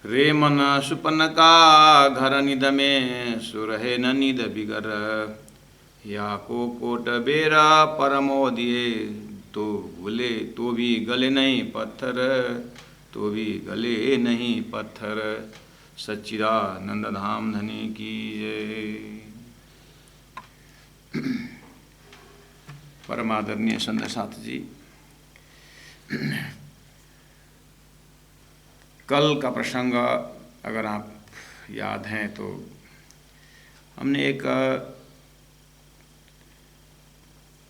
रे मन सुपन का घर निद में सुरहे न निद बिगर। या को कोट बेरा परमो दिए तो भूले तो भी गले नहीं पत्थर, तो भी गले नहीं पत्थर। सच्चिदानंद धाम धनी की जय। परमादरणीय संत साथ जी, कल का प्रसंग अगर आप याद हैं तो हमने एक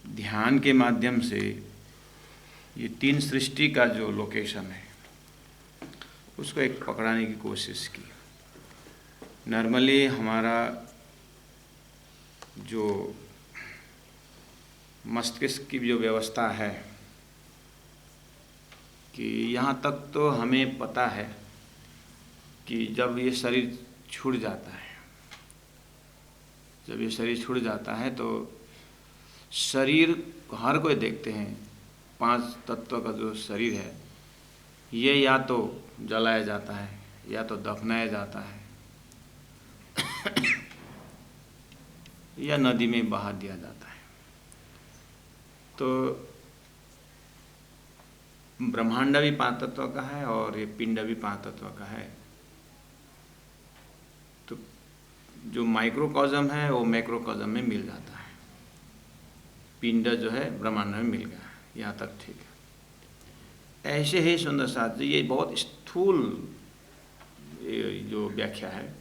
ध्यान के माध्यम से ये तीन सृष्टि का जो लोकेशन है उसको एक पकड़ाने की कोशिश की। नॉर्मली हमारा जो मस्तिष्क की जो व्यवस्था है कि यहाँ तक तो हमें पता है कि जब ये शरीर छूट जाता है, जब ये शरीर छूट जाता है तो शरीर हर कोई देखते हैं, पांच तत्व का जो शरीर है ये या तो जलाया जाता है या तो दफनाया जाता है या नदी में बहा दिया जाता है। तो ब्रह्मांड भी पांच तत्व का है और ये पिंड भी पांच तत्व का है। तो जो माइक्रोकॉस्म है वो मैक्रोकॉस्म में मिल जाता है, पिंड जो है ब्रह्मांड में मिल गया, यहाँ तक ठीक है। ऐसे ही सुंदर साथ जी, ये बहुत स्थूल जो व्याख्या है।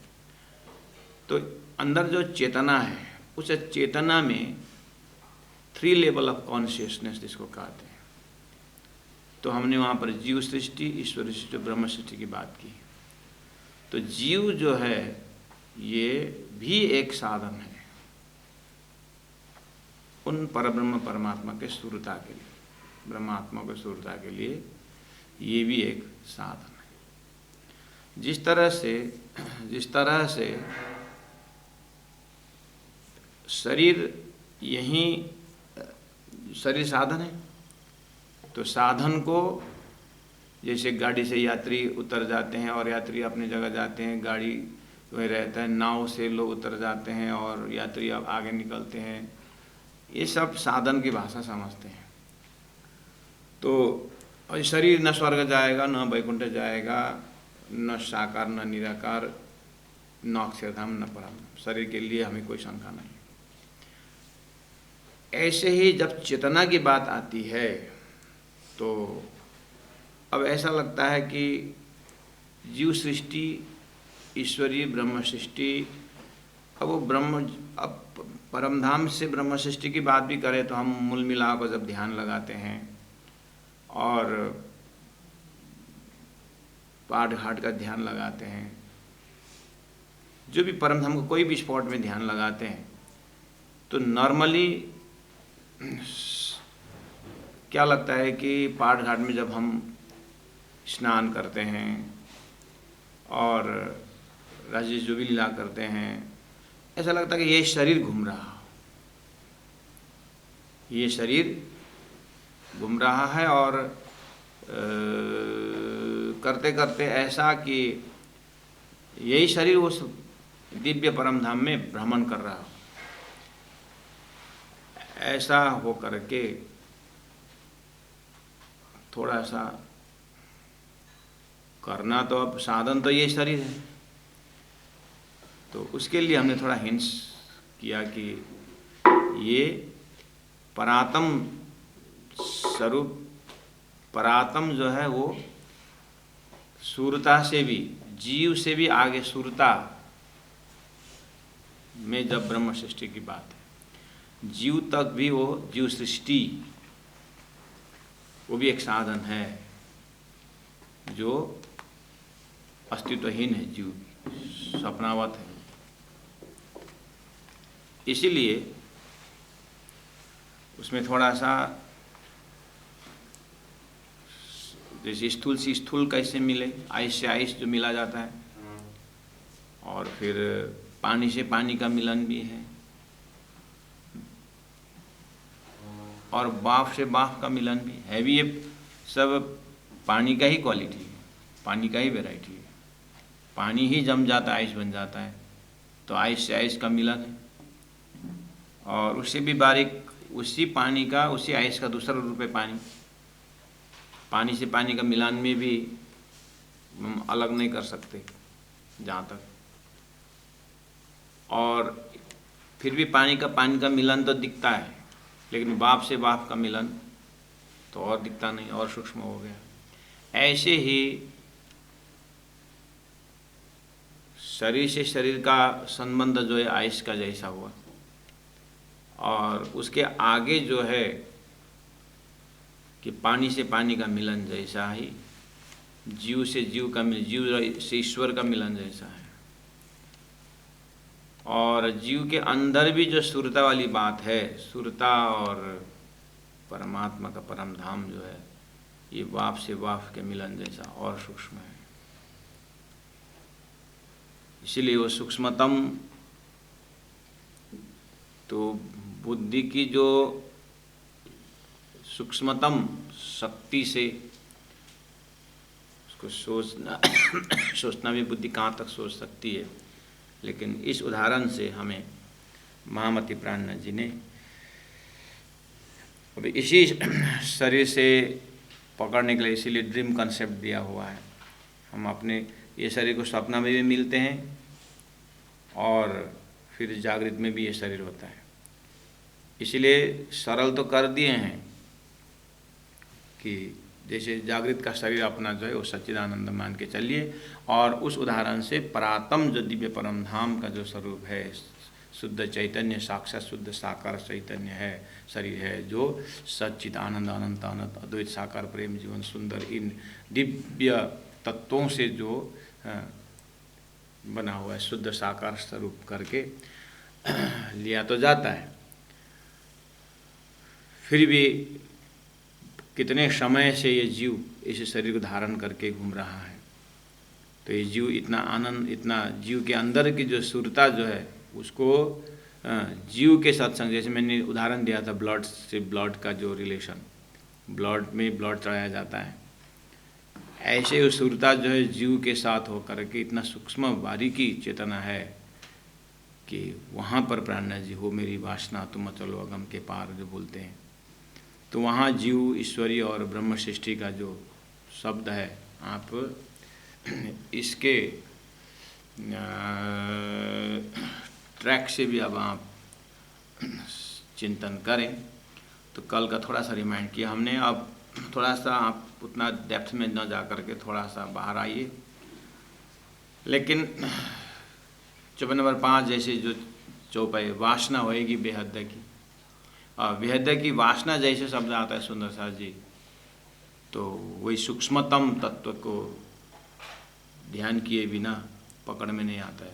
तो अंदर जो चेतना है उस चेतना में 3 लेवल ऑफ कॉन्शियसनेस जिसको कहते हैं। तो हमने वहाँ पर जीव सृष्टि, ईश्वर सृष्टि, ब्रह्म सृष्टि की बात की। तो जीव जो है ये भी एक साधन है उन परब्रह्म परमात्मा के सुरता के लिए, ब्रह्मात्मा के सुरता के लिए ये भी एक साधन है। जिस तरह से शरीर यहीं शरीर साधन है, तो साधन को जैसे गाड़ी से यात्री उतर जाते हैं और यात्री अपनी जगह जाते हैं, गाड़ी वही रहता है, नाव से लोग उतर जाते हैं और यात्री अब आगे निकलते हैं, ये सब साधन की भाषा समझते हैं। तो शरीर न स्वर्ग जाएगा, न वैकुंठ जाएगा, न साकार न निराकार, न अक्षरधाम न परम, शरीर के लिए हमें कोई शंका नहीं। ऐसे ही जब चेतना की बात आती है तो अब ऐसा लगता है कि जीव सृष्टि, ईश्वरीय ब्रह्म सृष्टि, अब वो अब परमधाम से ब्रह्म सृष्टि की बात भी करें तो हम मूल मिला को जब ध्यान लगाते हैं और पाठ घाट का ध्यान लगाते हैं, जो भी परमधाम को कोई भी स्पॉट में ध्यान लगाते हैं, तो नॉर्मली क्या लगता है कि पाठ घाट में जब हम स्नान करते हैं और राजेश जो भी लीला करते हैं, ऐसा लगता है कि ये शरीर घूम रहा, ये शरीर घूम रहा है और करते करते ऐसा कि यही शरीर उस दिव्य परमधाम में भ्रमण कर रहा हो। ऐसा हो करके थोड़ा सा करना, तो अब साधन तो ये शरीर है, तो उसके लिए हमने थोड़ा हिंट्स किया कि ये परातम स्वरूप, परातम जो है वो सूरता से भी, जीव से भी आगे सूरता में जब ब्रह्म सृष्टि की बात है, जीव तक भी वो जीव सृष्टि वो भी एक साधन है जो अस्तित्वहीन है, जीव सपनावत है। इसीलिए उसमें थोड़ा सा जैसे स्थूल से स्थूल कैसे मिले, आइस से आइस जो मिला जाता है, और फिर पानी से पानी का मिलन भी है, और बाफ से बाफ का मिलन भी है भी। ये सब पानी का ही क्वालिटी है, पानी का ही वैरायटी है। पानी ही जम जाता है, आइस बन जाता है, तो आइस से आइस का मिलन है। और उससे भी बारीक उसी पानी का, उसी आइस का दूसरा रूप है पानी। पानी से पानी का मिलान में भी हम अलग नहीं कर सकते जहाँ तक। और फिर भी पानी का मिलन तो दिखता है, लेकिन वाष्प से वाष्प का मिलन तो और दिखता नहीं, और सूक्ष्म हो गया। ऐसे ही शरीर से शरीर का संबंध जो है आइस का जैसा हुआ, और उसके आगे जो है कि पानी से पानी का मिलन जैसा ही जीव से जीव का मिलन, जीव से ईश्वर का मिलन जैसा है। और जीव के अंदर भी जो सुरता वाली बात है, सुरता और परमात्मा का परम धाम जो है, ये वाप से वाप के मिलन जैसा और सूक्ष्म है। इसीलिए वो सूक्ष्मतम, तो बुद्धि की जो सूक्ष्मतम शक्ति से उसको सोचना भी बुद्धि कहाँ तक सोच सकती है। लेकिन इस उदाहरण से हमें महामति प्राणनाथ जी ने अब इसी शरीर से पकड़ने के लिए इसीलिए ड्रीम कंसेप्ट दिया हुआ है। हम अपने ये शरीर को सपना में भी मिलते हैं और फिर जागृत में भी ये शरीर होता है। इसलिए सरल तो कर दिए हैं कि जैसे जागृत का शरीर अपना जो है वो सच्चिदानंद मान के चलिए, और उस उदाहरण से परातम जो दिव्य परम धाम का जो स्वरूप है, शुद्ध चैतन्य, साक्षात शुद्ध साकार चैतन्य है, शरीर है, जो सच्चिद आनंद अनंत अनंत अद्वैत साकार प्रेम जीवन सुंदर, इन दिव्य तत्वों से जो बना हुआ है, शुद्ध साकार स्वरूप करके लिया तो जाता है। फिर भी कितने समय से ये जीव इस शरीर को धारण करके घूम रहा है, तो ये जीव इतना आनंद, इतना जीव के अंदर की जो सुरता जो है उसको जीव के सत्संग, जैसे मैंने उदाहरण दिया था ब्लड से ब्लड का जो रिलेशन, ब्लड में ब्लड चढ़ाया जाता है, ऐसे वो सुरता जो है जीव के साथ होकर के इतना सूक्ष्म बारीकी चेतना है कि वहाँ पर प्राणनाथ जी हो मेरी वासना तुम चलो अगम के पार जो बोलते हैं, तो वहाँ जीव ईश्वरी और ब्रह्म सृष्टि का जो शब्द है, आप इसके ट्रैक से भी अब आप चिंतन करें। तो कल का थोड़ा सा रिमाइंड किया हमने, अब थोड़ा सा आप उतना डेप्थ में न जा कर के थोड़ा सा बाहर आइए। लेकिन चौपाई नंबर 5 जैसे जो चौपाई, वासना होएगी बेहद की, और बेहद की वासना जैसे शब्द आता है सुंदर सार जी, तो वही सूक्ष्मतम तत्व को ध्यान किए बिना पकड़ में नहीं आता है।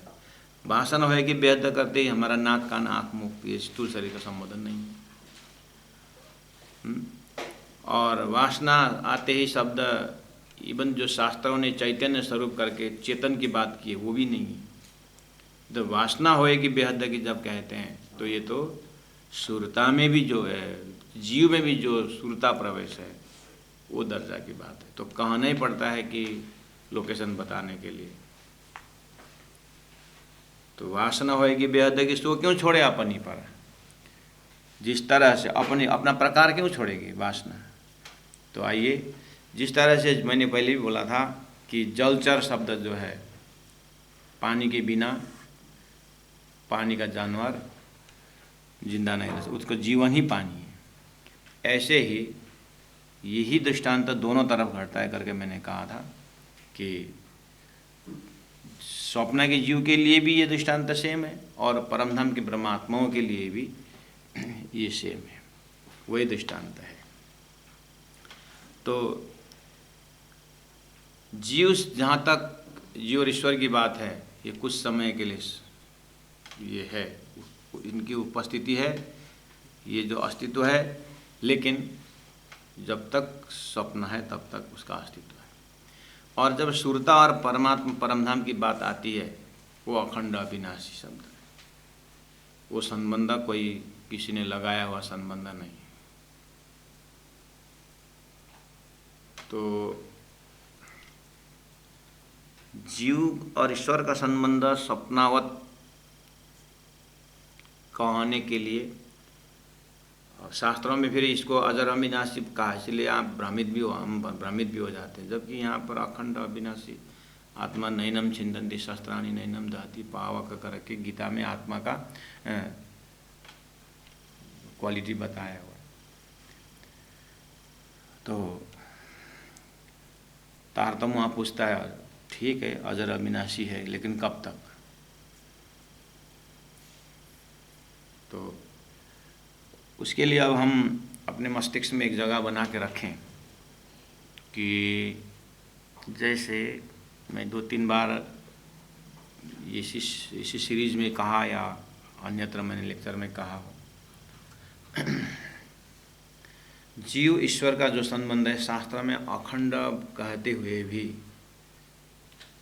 वासना होएगी बेहद करते ही हमारा नाक कान आँख मुख ये स्थूल शरीर का संबोधन नहीं है। और वासना आते ही शब्द इवन जो शास्त्रों ने चैतन्य स्वरूप करके चेतन की बात की है वो भी नहीं है। जब वासना होएगी बेहद की जब कहते हैं, तो ये तो सुरता में भी जो है, जीव में भी जो सुरता प्रवेश है, वो दर्जा की बात है। तो कहना ही पड़ता है कि लोकेशन बताने के लिए। तो वासना होएगी बेहद की, सो क्यों छोड़े अपनी पर, जिस तरह से अपना प्रकार क्यों छोड़ेगी वासना। तो आइए, जिस तरह से मैंने पहले भी बोला था कि जलचर शब्द जो है, पानी के बिना पानी का जानवर जिंदा नहीं रह सकता, उसको जीवन ही पानी है। ऐसे ही यही दृष्टांत दोनों तरफ घटता है करके मैंने कहा था कि स्वप्न के जीव के लिए भी ये दृष्टांत सेम है, और परमधाम के ब्रह्मात्माओं के लिए भी ये सेम है, वही दृष्टांत है। तो जीव, जहाँ तक जीव और ईश्वर की बात है, ये कुछ समय के लिए ये है, इनकी उपस्थिति है, ये जो अस्तित्व है, लेकिन जब तक स्वप्न है तब तक उसका अस्तित्व है। और जब सुरता और परमात्मा परमधाम की बात आती है, वो अखंड अविनाशी शब्द है। वो संबंध कोई किसी ने लगाया हुआ संबंध नहीं। तो जीव और ईश्वर का संबंध स्वप्नावत कहने के लिए शास्त्रों में फिर इसको अजर अविनाशी कहा, इसलिए आप हम भ्रमित भी हो जाते हैं। जबकि यहाँ पर अखंड अविनाशी आत्मा नैनम छिंदन्ति शस्त्राणि नैनम दहति पावक करके गीता में आत्मा का क्वालिटी बताया हुआ। तो तारतम वहाँ पूछता है, ठीक है अजर अविनाशी है, लेकिन कब तक? तो उसके लिए अब हम अपने मस्तिष्क में एक जगह बना के रखें कि जैसे मैं 2-3 बार इसी सीरीज में कहा या अन्यत्र मैंने लेक्चर में कहा हो, जीव ईश्वर का जो संबंध है शास्त्र में अखंड कहते हुए भी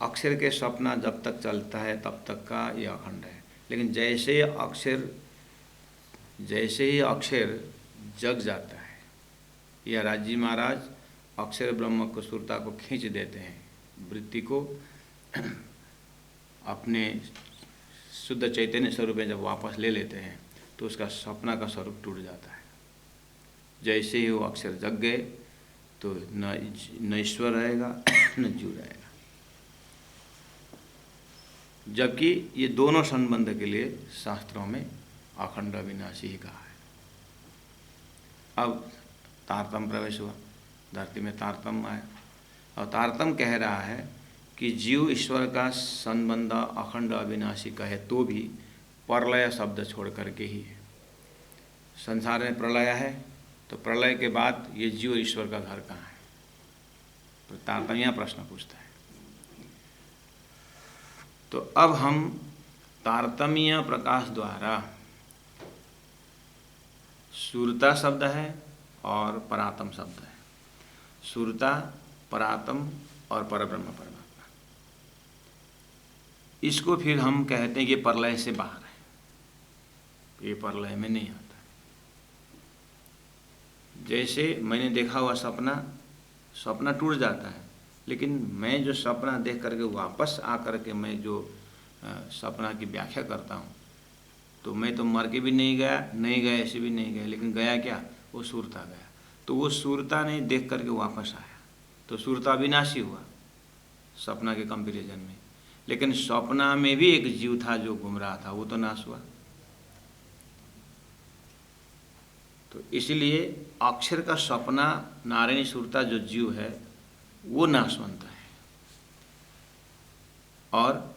अक्षर के सपना जब तक चलता है तब तक का ये अखंड है। लेकिन जैसे ही अक्षर जग जाता है, या राजी महाराज अक्षर ब्रह्म को सुरता को खींच देते हैं, वृत्ति को अपने शुद्ध चैतन्य स्वरूप में जब वापस ले लेते हैं तो उसका सपना का स्वरूप टूट जाता है। जैसे ही वो अक्षर जग गए तो न ईश्वर रहेगा न जीव रहेगा। जबकि ये दोनों संबंध के लिए शास्त्रों में अखंड अविनाशी ही कहा है। अब तारतम प्रवेश हुआ, धरती में तारतम आया और तारतम कह रहा है कि जीव ईश्वर का संबंध अखंड अविनाशी कहे तो भी प्रलय शब्द छोड़ करके ही है। संसार में प्रलय है तो प्रलय के बाद ये जीव ईश्वर का घर कहाँ है? तो तारतम्य प्रश्न पूछता है। तो अब हम तारतम्य प्रकाश द्वारा सुरता शब्द है और परातम शब्द है, सुरता, परातम और परब्रह्म परमात्मा, इसको फिर हम कहते हैं कि प्रलय से बाहर है, ये प्रलय में नहीं आता। जैसे मैंने देखा हुआ सपना टूट जाता है, लेकिन मैं जो सपना देख करके वापस आकर के मैं जो सपना की व्याख्या करता हूँ, तो मैं तो मर के भी नहीं गया ऐसे भी नहीं गया, लेकिन गया क्या? वो सुरता गया। तो वो सुरता ने देख करके वापस आया, तो सुरता अविनाशी हुआ सपना के कंपैरिजन में। लेकिन सपना में भी एक जीव था जो घूम रहा था, वो तो नाश हुआ। तो इसलिए अक्षर का सपना नारायणी सुरता जो जीव है वो नाशवंत है, और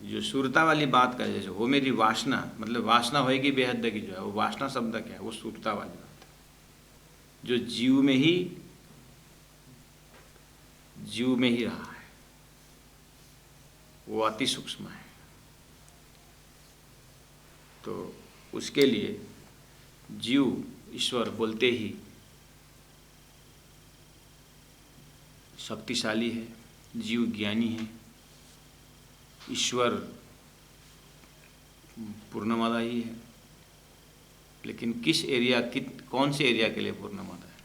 जो सुरता वाली बात करे, जैसे वो मेरी वासना, मतलब वासना होएगी बेहद की जो है, वो वासना शब्द क्या है? वो सुरता वाली बात है जो जीव में ही रहा है, वो अति सूक्ष्म है। तो उसके लिए जीव ईश्वर बोलते ही शक्तिशाली है, जीव ज्ञानी है, ईश्वर पूर्णमादायी है। लेकिन कौन से एरिया के लिए पूर्णमादाय है?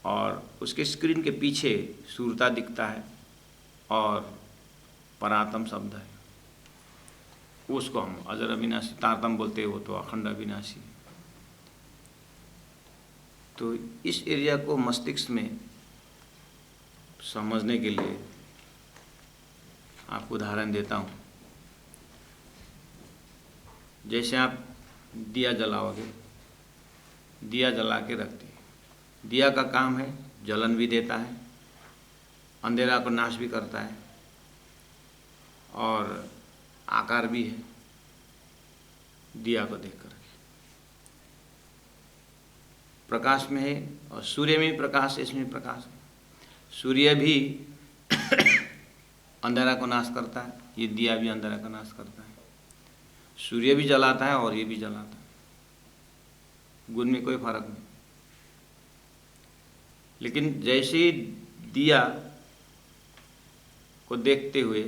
और उसके स्क्रीन के पीछे सूरता दिखता है और परातम शब्द है, उसको हम अजर अविनाशी तारतम बोलते हैं, वो तो अखंड अविनाशी। तो इस एरिया को मस्तिष्क में समझने के लिए आपको उदाहरण देता हूँ। जैसे आप दिया जलाओगे, दिया जला के रखते हैं, दिया का काम है जलन भी देता है, अंधेरा को नाश भी करता है, और आकार भी है दिया को देख करके। प्रकाश में है, और सूर्य में प्रकाश है, इसमें प्रकाश है। सूर्य भी अंधेरा को नाश करता है, ये दिया भी अंधेरा का नाश करता है। सूर्य भी जलाता है और ये भी जलाता है, गुण में कोई फर्क नहीं। लेकिन जैसे ही दिया को देखते हुए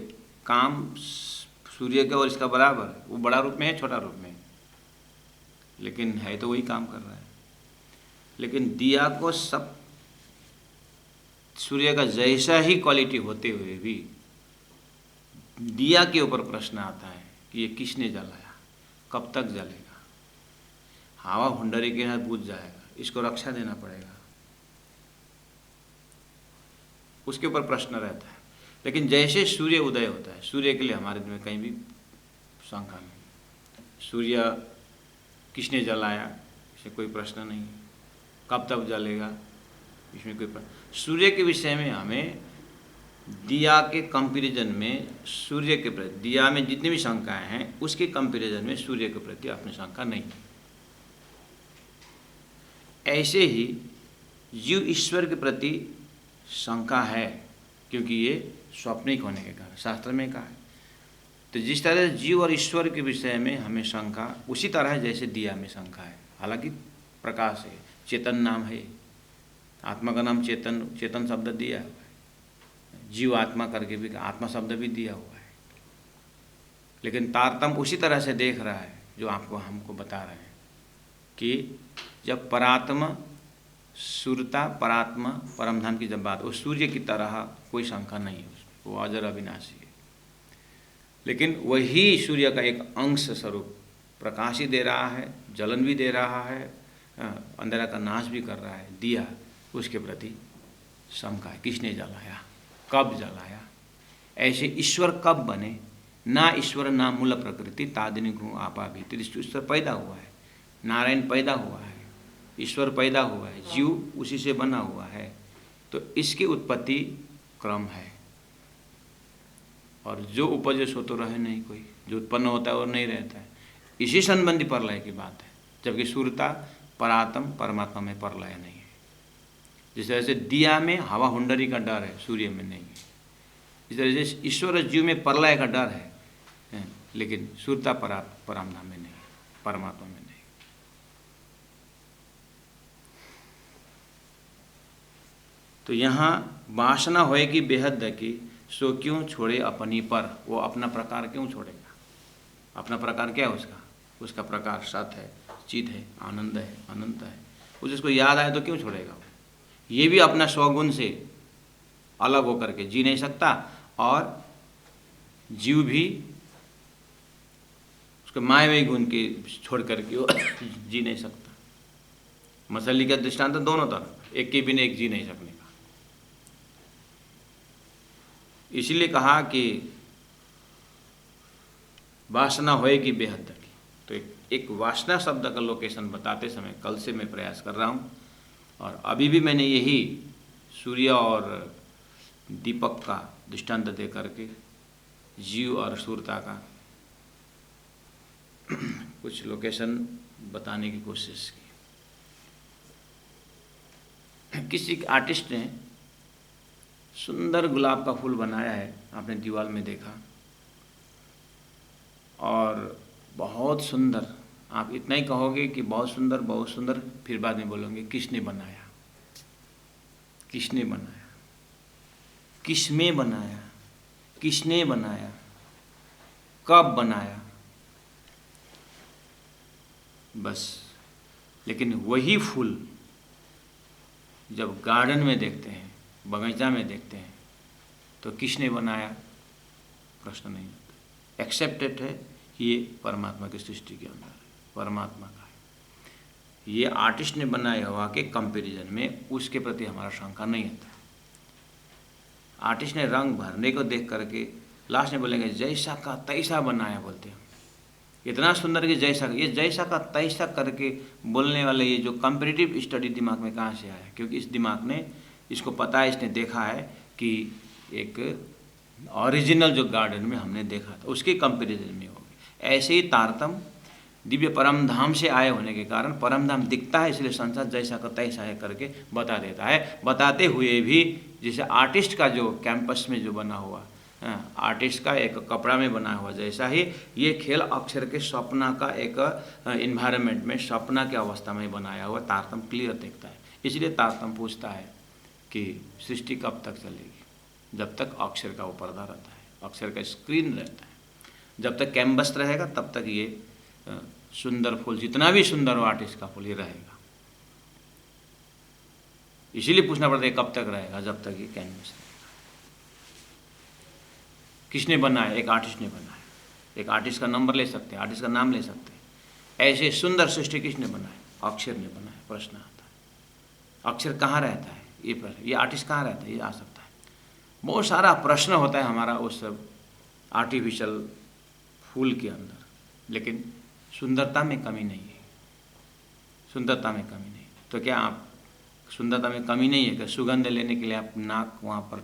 काम सूर्य का और इसका बराबर है, वो बड़ा रूप में है छोटा रूप में है, लेकिन है तो वही काम कर रहा है। लेकिन दिया को सब सूर्य का जैसा ही क्वालिटी होते हुए भी दिया के ऊपर प्रश्न आता है कि ये किसने जलाया, कब तक जलेगा, हवा हुंडरी के साथ बुझ जाएगा, इसको रक्षा देना पड़ेगा, उसके ऊपर प्रश्न रहता है। लेकिन जैसे सूर्य उदय होता है, सूर्य के लिए हमारे दिन में कहीं भी शंका नहीं। सूर्य किसने जलाया, इसमें कोई प्रश्न नहीं, कब तक जलेगा, इसमें कोई प्रश्न। सूर्य के विषय में हमें दिया के कंपैरिजन में सूर्य के प्रति, दिया में जितनी भी शंकाएं हैं उसके कंपैरिजन में सूर्य के प्रति अपनी शंका नहीं। ऐसे ही जीव ईश्वर के प्रति शंका है, क्योंकि ये स्वप्निक होने के कारण शास्त्र में कहा है। तो जिस तरह से जीव और ईश्वर के विषय में हमें शंका, उसी तरह जैसे दिया में शंका है। हालांकि प्रकाश है, चेतन नाम है, आत्मा का नाम चेतन, चेतन शब्द दिया हुआ है, जीव आत्मा करके भी आत्मा शब्द भी दिया हुआ है। लेकिन तारतम्य उसी तरह से देख रहा है जो आपको हमको बता रहे हैं कि जब परात्मा सूर्यता, परात्मा, परमधाम की जब बात, वो सूर्य की तरह कोई शंका नहीं है उसमें, वो अजर अविनाशी है। लेकिन वही सूर्य का एक अंश स्वरूप प्रकाश ही दे रहा है, जलन भी दे रहा है, अंधेरा का नाश भी कर रहा है। दिया, उसके प्रति शंका है, किसने जलाया, कब जलाया। ऐसे ईश्वर कब बने, ना ईश्वर ना मूल प्रकृति तादिनी गुण आपा भीतर। ईश्वर पैदा हुआ है, नारायण पैदा हुआ है, ईश्वर पैदा हुआ है, जीव उसी से बना हुआ है। तो इसकी उत्पत्ति क्रम है, और जो उपजे सो तो रहे नहीं कोई, जो उत्पन्न होता है और नहीं रहता है। इसी संबंधी प्रलय की बात है, जबकि सूर्यता परात्म परमात्मा में प्रलय नहीं है। जिस तरह से दिया में हवा हुंडरी का डर है, सूर्य में नहीं है। इस तरह से ईश्वर और जीव में प्रलय का डर है, लेकिन सूर्यता परमात्मा में नहीं, परमात्मा में नहीं। तो यहाँ वासना होएगी बेहद की, सो क्यों छोड़े अपनी पर। वो अपना प्रकार क्यों छोड़ेगा, अपना प्रकार क्या है उसका, उसका प्रकार सत है, चित है, आनंद है, अनंत है। उसको याद आए तो क्यों छोड़ेगा। ये भी अपना स्वगुण से अलग होकर के जी नहीं सकता, और जीव भी उसके मायावी गुण के छोड़ करके वो जी नहीं सकता। मछली का दृष्टांत दोनों तरफ, एक के बिना एक जी नहीं सकने का। इसलिए कहा कि वासना होएगी बेहद की। तो एक वासना शब्द का लोकेशन बताते समय कल से मैं प्रयास कर रहा हूँ, और अभी भी मैंने यही सूर्य और दीपक का दृष्टांत दे करके जीव और सूर्यता का कुछ लोकेशन बताने की कोशिश की। किसी आर्टिस्ट ने सुंदर गुलाब का फूल बनाया है, आपने दीवार में देखा, और बहुत सुंदर। आप इतना ही कहोगे कि बहुत सुंदर, बहुत सुंदर, फिर बाद में बोलोगे किसने बनाया, किसने बनाया, किसमें बनाया, किसने बनाया, कब बनाया, बस। लेकिन वही फूल जब गार्डन में देखते हैं, बगीचा में देखते हैं, तो किसने बनाया प्रश्न नहीं होता। एक्सेप्टेड है कि ये परमात्मा की सृष्टि के अंदर है, परमात्मा का है। ये आर्टिस्ट ने बनाया हुआ के कंपैरिजन में उसके प्रति हमारा शंका नहीं होता। आर्टिस्ट ने रंग भरने को देख करके लास्ट में बोलेंगे जैसा का तैसा बनाया, बोलते हैं इतना सुंदर कि जैसा, ये जैसा का तैसा करके बोलने वाले ये जो कंपैरेटिव स्टडी दिमाग में कहाँ से आया। क्योंकि इस दिमाग ने, इसको पता है, इसने देखा है कि एक ओरिजिनल जो गार्डन में हमने देखा था उसके कंपैरिजन में होगी। ऐसे ही तारतम्य दिव्य परमधाम से आए होने के कारण परमधाम दिखता है, इसलिए संसार जैसा का तैसा है करके बता देता है। बताते हुए भी जैसे आर्टिस्ट का जो कैंपस में जो बना हुआ, आर्टिस्ट का एक कपड़ा में बना हुआ, जैसा ही ये खेल अक्षर के सपना का एक इन्वायरमेंट में सपना की अवस्था में बनाया हुआ तारतम्य क्लियर दिखता है। इसलिए तारतम्य पूछता है कि सृष्टि कब तक चलेगी, जब तक अक्षर का वो पर्दा रहता है, अक्षर का स्क्रीन रहता है। जब तक कैनवस रहेगा तब तक ये सुंदर फूल, जितना भी सुंदर हो आर्टिस्ट का फूल, ये रहेगा। इसीलिए पूछना पड़ता है कब तक रहेगा, जब तक ये कैनवस रहेगा। किसने बनाया? एक आर्टिस्ट ने बनाया। एक आर्टिस्ट का नंबर ले सकते हैं, आर्टिस्ट का नाम ले सकते हैं। ऐसे सुंदर सृष्टि किसने बनाया? अक्षर ने बनाया। प्रश्न आता है अक्षर कहाँ रहता है, ये प्रश्न, ये आर्टिस्ट कहाँ रहता है, ये आ सकता है। बहुत सारा प्रश्न होता है हमारा उस आर्टिफिशियल फूल के अंदर, लेकिन सुंदरता में कमी नहीं है। सुंदरता में कमी नहीं। तो क्या आप सुंदरता में कमी नहीं है कि सुगंध लेने के लिए आप नाक वहाँ पर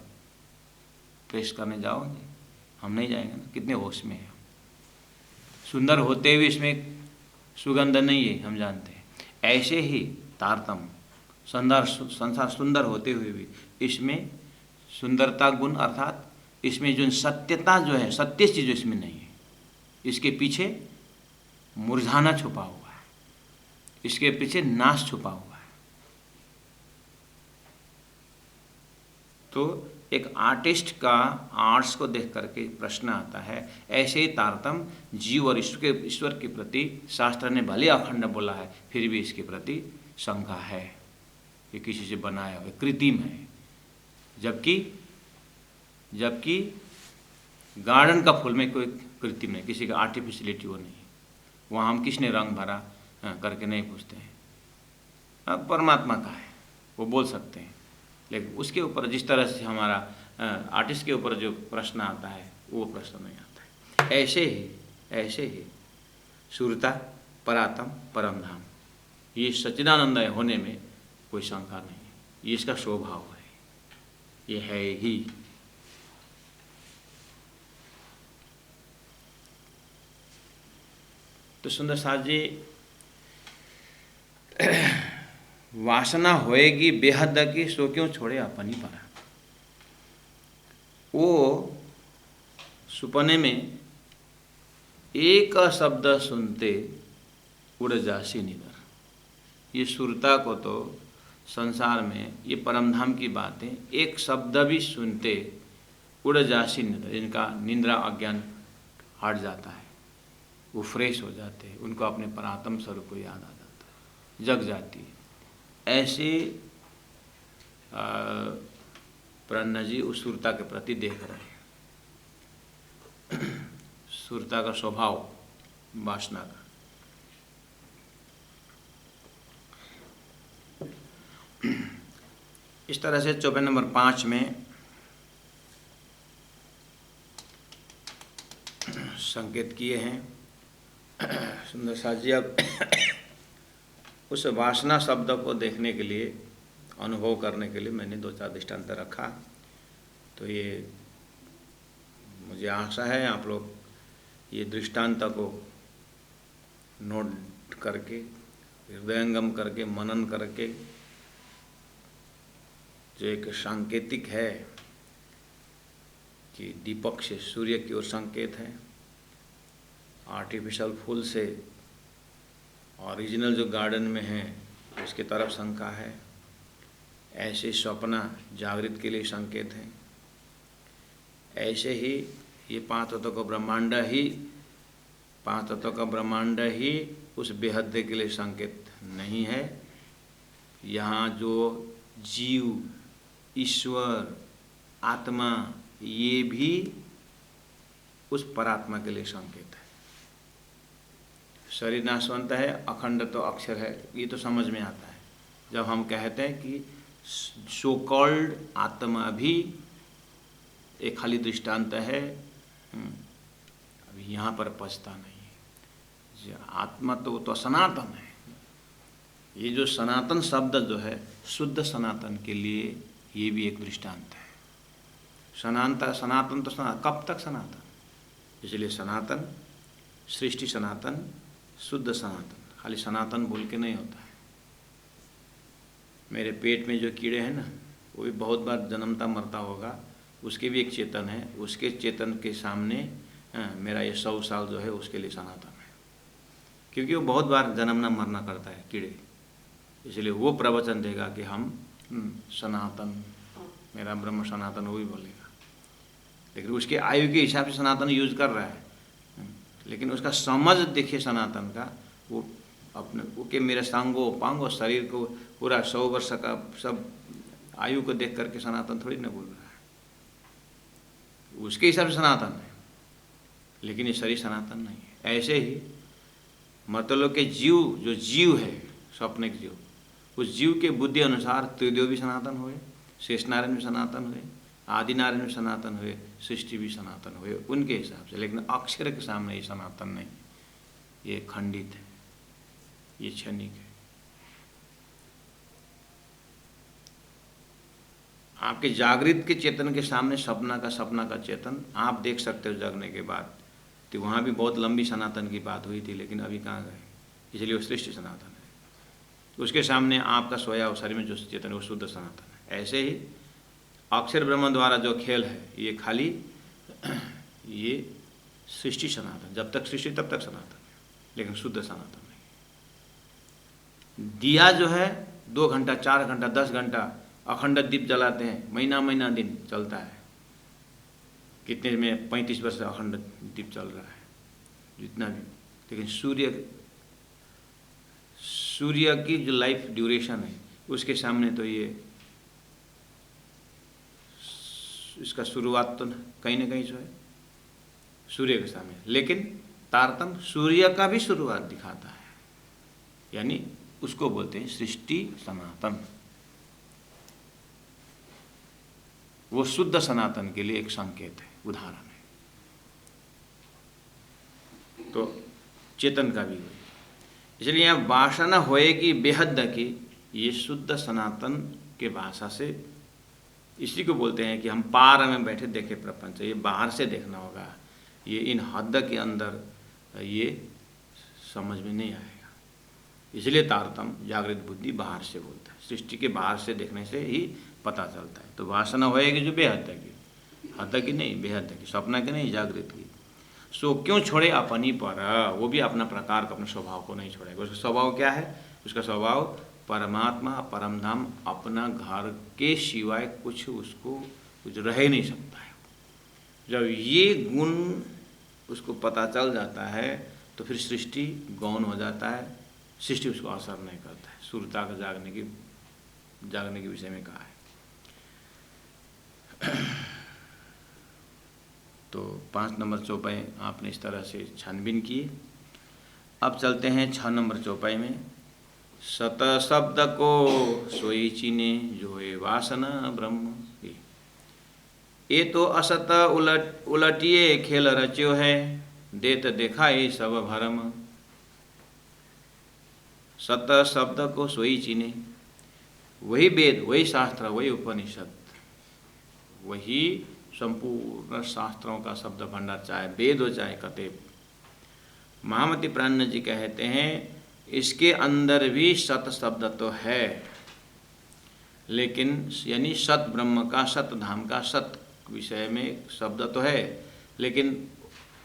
प्रेस करने जाओगे? हम नहीं जाएंगे ना। कितने होश में है। सुंदर होते हुए इसमें सुगंध नहीं है, हम जानते हैं। ऐसे ही तारतम्य, संसार सुंदर होते हुए भी इसमें सुंदरता गुण अर्थात इसमें जो सत्यता जो है, सत्य चीज इसमें नहीं है। इसके पीछे मुरझाना छुपा हुआ है, इसके पीछे नाश छुपा हुआ है। तो एक आर्टिस्ट का आर्ट्स को देख करके प्रश्न आता है। ऐसे ही तारतम्य जीव और ईश्वर के प्रति शास्त्र ने भले अखंड बोला है, फिर भी इसके प्रति शंका है। ये किसी से बनाया हुआ कृत्रिम है। जबकि गार्डन का फूल में कोई कृत्रिम नहीं, किसी का आर्टिफिशियलिटी वो नहीं। वहाँ हम किसने रंग भरा करके नहीं पूछते हैं। अब परमात्मा का है, वो बोल सकते हैं, लेकिन उसके ऊपर जिस तरह से हमारा आर्टिस्ट के ऊपर जो प्रश्न आता है वो प्रश्न नहीं आता है। ऐसे ही सुरता, परातम, परम धाम, ये सच्चिदानंद होने में कोई शंका नहीं है। ये इसका स्वभाव है, ये है ही। तो सुंदर साथ जी, वासना होएगी बेहद की, सो क्यों छोड़े अपनी परा। वो सुपने में एक शब्द सुनते उड़ जासी निदर। ये सुरता को तो संसार में ये परमधाम की बातें एक शब्द भी सुनते उड़ जासी निदर, इनका निंद्रा अज्ञान हट जाता है, वो फ्रेश हो जाते हैं, उनको अपने परात्म स्वरूप को याद आ जाता है, जग जाती है। ऐसे प्रज्ञा जी उस सुरता के प्रति देख रहे हैं। सुरता का स्वभाव वासना का। इस तरह से चौपाई नंबर 5 में संकेत किए हैं सुंदर साथ जी। अब उस वासना शब्द को देखने के लिए, अनुभव करने के लिए मैंने 2-4 दृष्टांत रखा। तो ये मुझे आशा है आप लोग ये दृष्टांत को नोट करके, हृदयंगम करके, मनन करके, जो एक सांकेतिक है कि दीपक से सूर्य की ओर संकेत है, आर्टिफिशियल फूल से ओरिजिनल जो गार्डन में है उसके तरफ शंका है। ऐसे स्वप्न जागृत के लिए संकेत है। ऐसे ही ये 5 तत्वों का ब्रह्मांड ही उस बेहद के लिए संकेत नहीं है। यहाँ जो जीव, ईश्वर, आत्मा, ये भी उस परात्मा के लिए संकेत है। शरीर नाशवंत है, अखंड तो अक्षर है, ये तो समझ में आता है जब हम कहते हैं कि सो कॉल्ड आत्मा भी एक खाली दृष्टांत है। अभी यहाँ पर पचता नहीं है। आत्मा तो सनातन है। ये जो सनातन शब्द जो है, शुद्ध सनातन के लिए ये भी एक दृष्टांत है। सनातन तो कब तक सनातन? इसलिए सनातन, सृष्टि सनातन, शुद्ध सनातन, खाली सनातन बोल के नहीं होता है। मेरे पेट में जो कीड़े हैं ना, वो भी बहुत बार जन्मता मरता होगा, उसके भी एक चेतन है। उसके चेतन के सामने मेरा ये 100 साल जो है उसके लिए सनातन है, क्योंकि वो बहुत बार जन्मना मरना करता है कीड़े। इसलिए वो प्रवचन देगा कि हम सनातन, मेरा ब्रह्म सनातन, वो भी बोलेगा। लेकिन उसके आयु के हिसाब से सनातन यूज कर रहा है, लेकिन उसका समझ देखिए सनातन का, वो अपने के मेरे सांगो पांगो शरीर को पूरा 100 वर्ष का सब आयु को देख करके सनातन थोड़ी ना बोल रहा है, उसके हिसाब से सनातन है, लेकिन ये शरीर सनातन नहीं है। ऐसे ही मतलब के जीव, जो जीव है स्वप्निक जीव, उस जीव के बुद्धि अनुसार त्रिदेव भी सनातन हुए, शेषनारायण भी सनातन हुए, आदिनारायण भी सनातन हुए, सृष्टि भी सनातन हुए उनके हिसाब से, लेकिन अक्षर के सामने ये सनातन नहीं, ये खंडित है, ये क्षणिक है। आपके जागृत के चेतन के सामने सपना का चेतन आप देख सकते हो जगने के बाद, तो वहाँ भी बहुत लंबी सनातन की बात हुई थी, लेकिन अभी कहाँ गए, इसलिए वो सृष्टि सनातन है। उसके सामने आपका सोया हुआ शरीर में जो चेतन है वो शुद्ध सनातन है। ऐसे ही अक्षर ब्रह्म द्वारा जो खेल है ये खाली ये सृष्टि सनातन, जब तक सृष्टि तब तक सनातन है, लेकिन शुद्ध सनातन नहीं। दिया जो है 2 घंटा 4 घंटा 10 घंटा अखंड दीप जलाते हैं, महीना दिन चलता है, कितने में 35 वर्ष अखंड दीप चल रहा है जितना भी, लेकिन सूर्य की जो लाइफ ड्यूरेशन है उसके सामने तो ये इसका शुरुआत तो कहीं ना कहीं जो है सूर्य के सामने, लेकिन तारतम्य सूर्य का भी शुरुआत दिखाता है, यानी उसको बोलते हैं सृष्टि सनातन। वो शुद्ध सनातन के लिए एक संकेत है, उदाहरण है। तो चेतन का भी वही, इसलिए यहाँ वासना होएगी बेहद की, ये शुद्ध सनातन के भाषा से इसी को बोलते हैं कि हम पार में बैठे देखे प्रपंच, ये बाहर से देखना होगा, ये इन हद के अंदर ये समझ में नहीं आएगा। इसलिए तारतम्य जागृत बुद्धि बाहर से बोलता है, सृष्टि के बाहर से देखने से ही पता चलता है। तो वासना होएगी जो बेहद की, हद की नहीं, बेहद की, सपना की नहीं, जागृत की। सो क्यों छोड़े अपनी पर, वो भी अपना प्रकार का, अपने स्वभाव को नहीं छोड़ेगा। उसका स्वभाव क्या है? उसका स्वभाव परमात्मा परमधाम, अपना घर के सिवाय कुछ उसको कुछ रह ही नहीं सकता है। जब ये गुण उसको पता चल जाता है तो फिर सृष्टि गौण हो जाता है, सृष्टि उसको असर नहीं करता है। सूर्यता का जागने के विषय में कहा है। तो 5 नंबर चौपाई आपने इस तरह से छानबीन की। अब चलते हैं 6 नंबर चौपाई में। सत शब्द को सोई चीने जो है वासना ब्रह्म, ये तो असत उलटिए खेल रच्यो है, देत देखाए सब भरम। सत शब्द को सोई चीने, वही वेद, वही शास्त्र, वही उपनिषद, वही संपूर्ण शास्त्रों का शब्द भंडार, चाहे वेद हो चाहे कतेब। महामती प्राण जी कहते हैं इसके अंदर भी सत शब्द तो है, लेकिन यानी सत ब्रह्म का, सत धाम का, सत विषय में शब्द तो है, लेकिन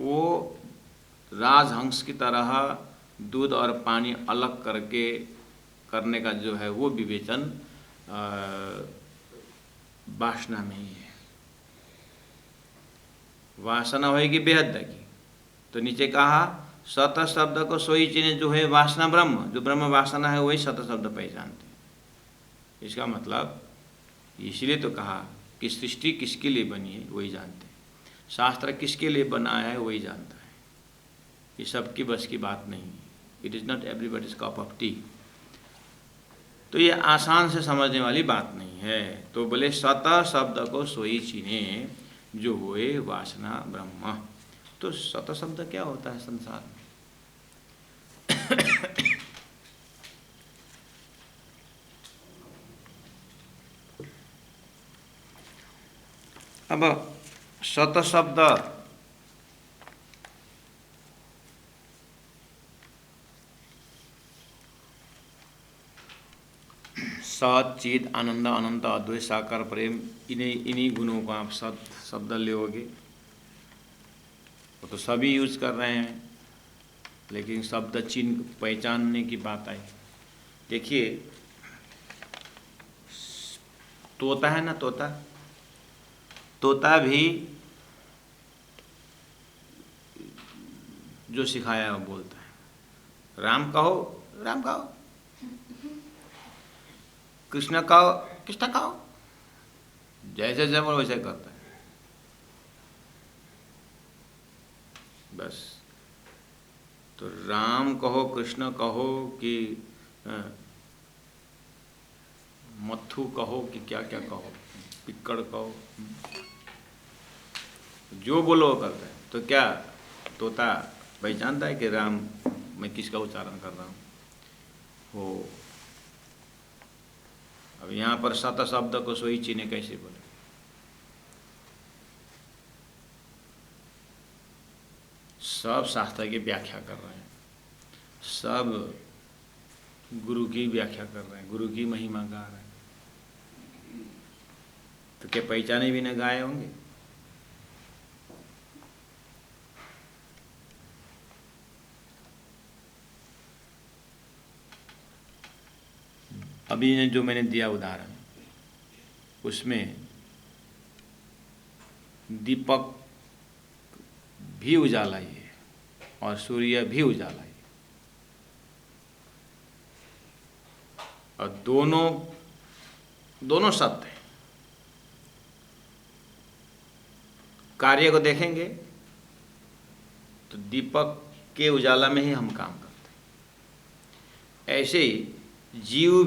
वो राजहंस की तरह दूध और पानी अलग करके करने का जो है वो विवेचन वासना में ही है। वासना होएगी बेहद की, तो नीचे कहा सत शब्द को सोई चीने जो है वासना ब्रह्म, जो ब्रह्म वासना है वही सत शब्द पहचानते हैं। इसका मतलब इसलिए तो कहा कि सृष्टि किसके लिए बनी है वही जानते हैं, शास्त्र किसके लिए बनाया है वही जानता है। ये सबकी बस की बात नहीं, it is not everybody's cup of T. तो ये आसान से समझने वाली बात नहीं है। तो बोले सत शब्द को सोई चीने जो हुए वासना ब्रह्म। तो सत शब्द क्या होता है संसार में? अब सत शब्द सत चिद आनंद अनंत अद्वैत साकार प्रेम, इन्हीं गुणों को आप सत शब्द लोगे। वो तो सभी यूज कर रहे हैं, लेकिन शब्द चिन्ह पहचानने की बात आई। देखिए तोता है ना, तोता भी जो सिखाया है वो बोलता है। राम कहो राम कहो, कृष्ण कहो कृष्ण कहो, जैसे जब वैसे करता है। बस तो राम कहो, कृष्ण कहो कि मत्थु कहो कि क्या क्या कहो, पिक्कड़ कहो, जो बोलो वो करता है। तो क्या तोता पहचानता है कि राम मैं किसका उच्चारण कर रहा हूँ हो। अब यहाँ पर सत शब्द को सोई चीने कैसे बोले? सब शास्त्र की व्याख्या कर रहे हैं, सब गुरु की व्याख्या कर रहे हैं, गुरु की महिमा गा रहे हैं। तो क्या पहचाने भी न गाए होंगे? अभी जो मैंने दिया उदाहरण, उसमें दीपक भी उजाला ही है और सूर्य भी उजाला ही, और दोनों सत्य हैं। कार्य को देखेंगे तो दीपक के उजाला में ही हम काम करते हैं। ऐसे ही जीव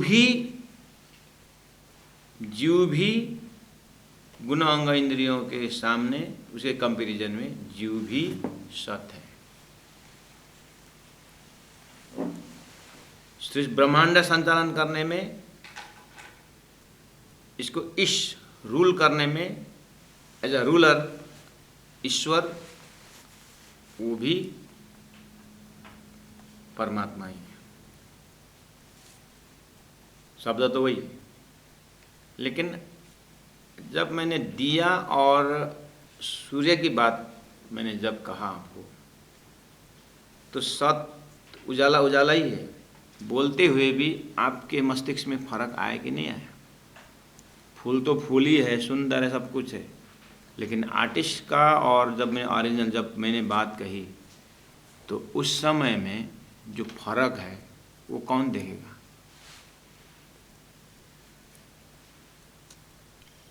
भी गुण अंग इंद्रियों के सामने, उसके कंपैरिजन में जीव भी सत्य है। सृष्टि ब्रह्मांड संचालन करने में, इसको रूल करने में एज अ रूलर ईश्वर, वो भी परमात्मा ही है। शब्द तो वही है, लेकिन जब मैंने दिया और सूर्य की बात मैंने जब कहा आपको, तो सत उजाला उजाला ही है। बोलते हुए भी आपके मस्तिष्क में फर्क आया कि नहीं आया? फूल तो फूल ही है, सुंदर है, सब कुछ है, लेकिन आर्टिस्ट का और जब मैं ओरिजिनल जब मैंने बात कही, तो उस समय में जो फर्क है वो कौन देखेगा?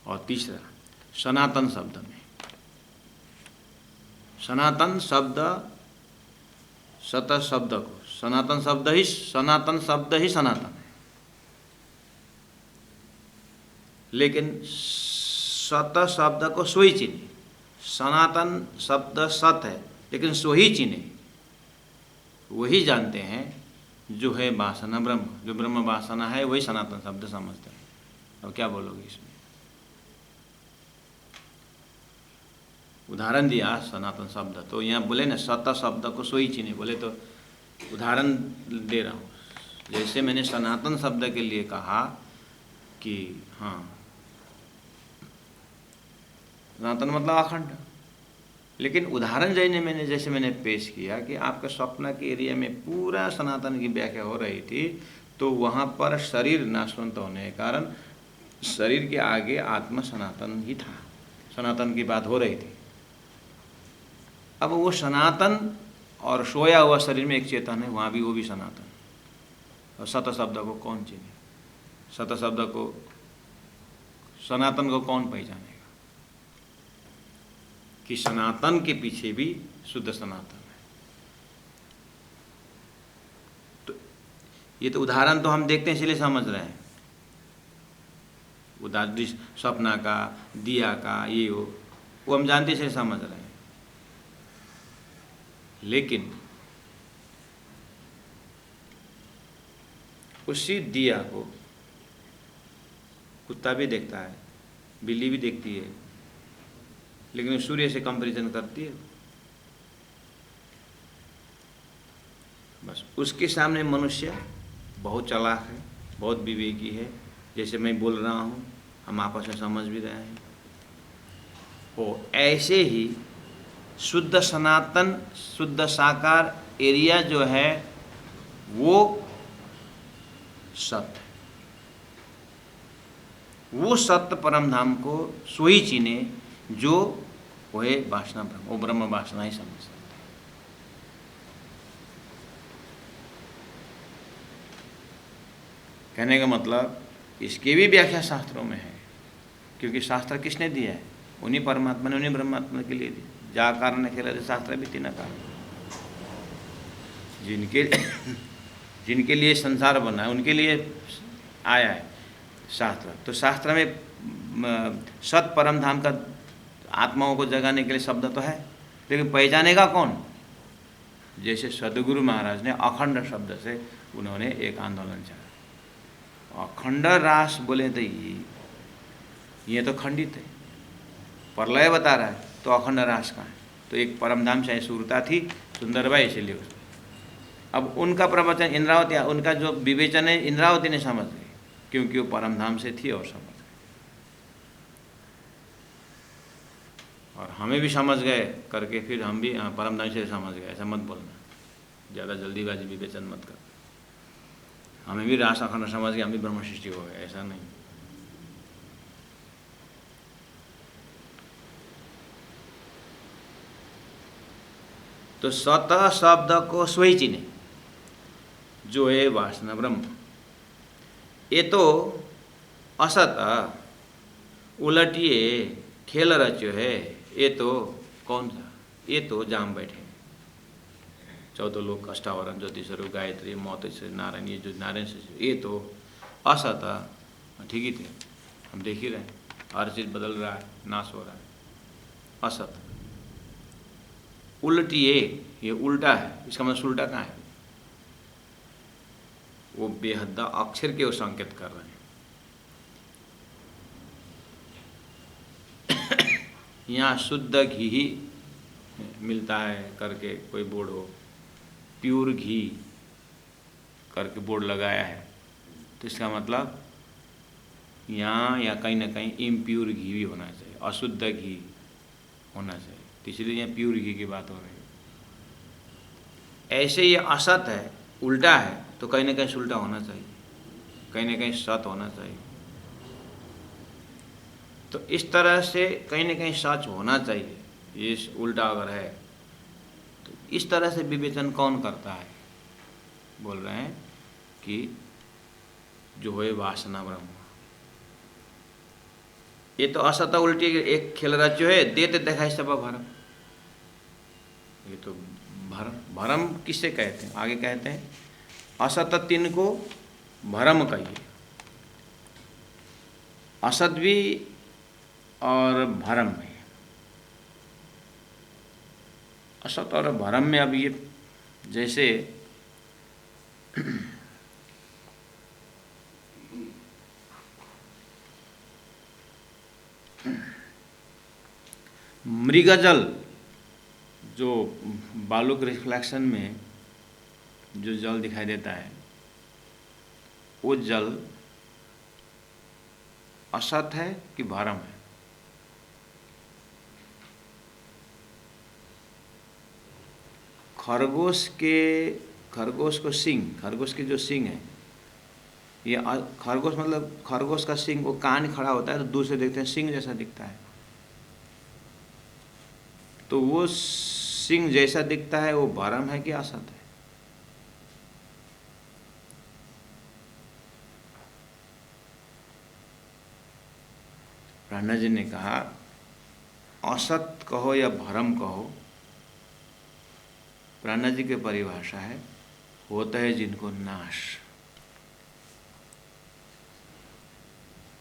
और तीसरा, सनातन शब्द में, सनातन शब्द, सत शब्द को, सनातन शब्द ही सनातन है, लेकिन सत शब्द को सोई चिन्हे। सनातन शब्द सत है, लेकिन सोही चिन्हे, वही जानते हैं जो है वासना ब्रह्म, जो ब्रह्म वासना है वही सनातन शब्द समझते हैं। अब क्या बोलोगे इसमें? उदाहरण दिया सनातन शब्द, तो यहाँ बोले ना सत शब्द को सोई चिन्हे, बोले तो उदाहरण दे रहा हूँ। जैसे मैंने सनातन शब्द के लिए कहा कि हाँ, सनातन मतलब अखंड, लेकिन उदाहरण जैसे मैंने पेश किया कि आपके स्वप्न के एरिया में पूरा सनातन की व्याख्या हो रही थी, तो वहाँ पर शरीर नाशवंत होने के कारण शरीर के आगे आत्मा सनातन ही था, सनातन की बात हो रही थी। अब वो सनातन और सोया हुआ शरीर में एक चेतन है, वहाँ भी वो भी सनातन। और सत शब्द को कौन चिन्हे? सत शब्द को, सनातन को कौन पहचानेगा कि सनातन के पीछे भी शुद्ध सनातन है? तो ये तो उदाहरण तो हम देखते हैं इसलिए समझ रहे हैं। उदाहरण स्वप्ना का, दिया का, ये वो हम जानते इसलिए समझ रहे हैं। लेकिन उसी दिया को कुत्ता भी देखता है, बिल्ली भी देखती है, लेकिन सूर्य से कंपैरिजन करती है। बस उसके सामने मनुष्य बहुत चालाक है, बहुत विवेकी है। जैसे मैं बोल रहा हूँ, हम आपस में समझ भी रहे हैं। वो ऐसे ही शुद्ध सनातन, शुद्ध साकार एरिया जो है वो सत्य, वो सत्य परम धाम को सोई चिन्हे जो वह वासना ब्रह्म, वो ब्रह्म वासना ही समझ सकते हैं। कहने का मतलब इसके भी व्याख्या शास्त्रों में है क्योंकि शास्त्र किसने दिया है? उन्हीं परमात्मा ने, उन्हीं ब्रह्मात्मा के लिए दिया। जा कारण खेल शास्त्र भी तीन कारण, जिनके लिए संसार बना है उनके लिए आया है शास्त्र। तो शास्त्र में सत परम धाम का आत्माओं को जगाने के लिए शब्द तो है, लेकिन पहचानेगा कौन? जैसे सदगुरु महाराज ने अखंड शब्द से उन्होंने एक आंदोलन चलाया। अखंड रास बोले तो ये तो खंडित है, प्रलय बता रहा है, तो अखंड रास कहाँ है? तो एक परमधाम से सुरता थी सुंदरबाई, इसीलिए अब उनका प्रवचन इंद्रावती, उनका जो विवेचन है इंद्रावती ने समझ गई, क्योंकि वो परमधाम से थी और समझ गए। और हमें भी समझ गए करके फिर हम भी परमधाम से समझ गए, ऐसा मत बोलना, ज़्यादा जल्दीबाजी विवेचन मत कर। हमें भी रास अखंड समझ गए, हम भी ब्रह्म सृष्टि हो गए, ऐसा नहीं। तो स्वतः शब्द को स्वयं चिने जो है वासना ब्रह्म। ये तो असत उलटिए खेल रचो है, ये तो कौन सा? ये तो जाम बैठे 14 लोग, अष्टावरण, ज्योतिषरू, गायत्री, मौत से नारायण, ये जो नारायण से, ये तो असत। ठीक ही थे, हम देख ही रहे हैं, हर चीज़ बदल रहा है, नाश हो रहा है, असत। उलटिए, ये उल्टा है, इसका मतलब उल्टा कहाँ है? वो बेहद अक्षर के वो संकेत कर रहे हैं। यहाँ शुद्ध घी ही मिलता है करके कोई बोर्ड हो, प्योर घी करके बोर्ड लगाया है, तो इसका मतलब यहाँ या कहीं ना कहीं इम्प्योर घी भी होना चाहिए, अशुद्ध घी होना चाहिए, तो इसलिए यहाँ प्योर घी की बात हो रही है। ऐसे ये असत है, उल्टा है, तो कहीं ना कहीं उल्टा होना चाहिए, कहीं ना कहीं सत होना चाहिए। तो इस तरह से कहीं ना कहीं सच होना चाहिए, ये उल्टा अगर है तो इस तरह से विवेचन कौन करता है? बोल रहे हैं कि जो है वासना ब्रह्म। ये तो असत उल्टी एक खेल रचो है, देते देखा सब भरम। ये तो भरम, भरम किससे कहते हैं? आगे कहते हैं असत तीन को भरम कहिए। असत भी और भरम में, असत और भरम में अब ये जैसे मृगजल, जो बालू के रिफ्लेक्शन में जो जल दिखाई देता है, वो जल असत है कि भरम है? खरगोश को सींग, खरगोश के जो सींग है, ये खरगोश मतलब खरगोश का सींग, वो कान खड़ा होता है तो दूर से देखते हैं सींग जैसा दिखता है, तो वो सींग जैसा दिखता है वो भरम है कि असत है? प्राणा जी ने कहा असत कहो या भरम कहो, प्राणा जी की परिभाषा है होता है जिनको नाश।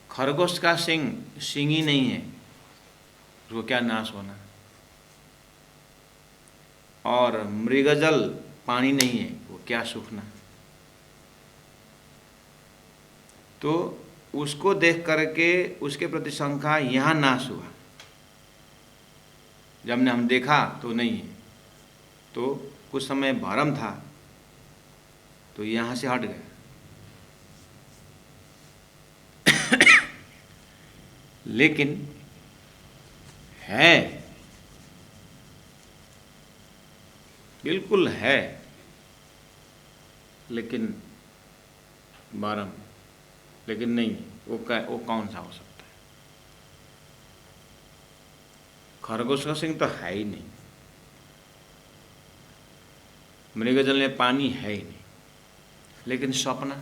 खरगोश का सींग ही नहीं है, उसको क्या नाश होना? और मृगजल पानी नहीं है, वो क्या सूखना? तो उसको देख करके उसके प्रति शंका यहाँ नाश हुआ, जब ने हम देखा तो नहीं है, तो कुछ समय भरम था तो यहाँ से हट गया। लेकिन है, बिल्कुल है, लेकिन भरम, लेकिन नहीं, वो कौन सा हो सकता है? खरगोश का सिंह तो है ही नहीं, मृगजल में पानी है ही नहीं, लेकिन सपना,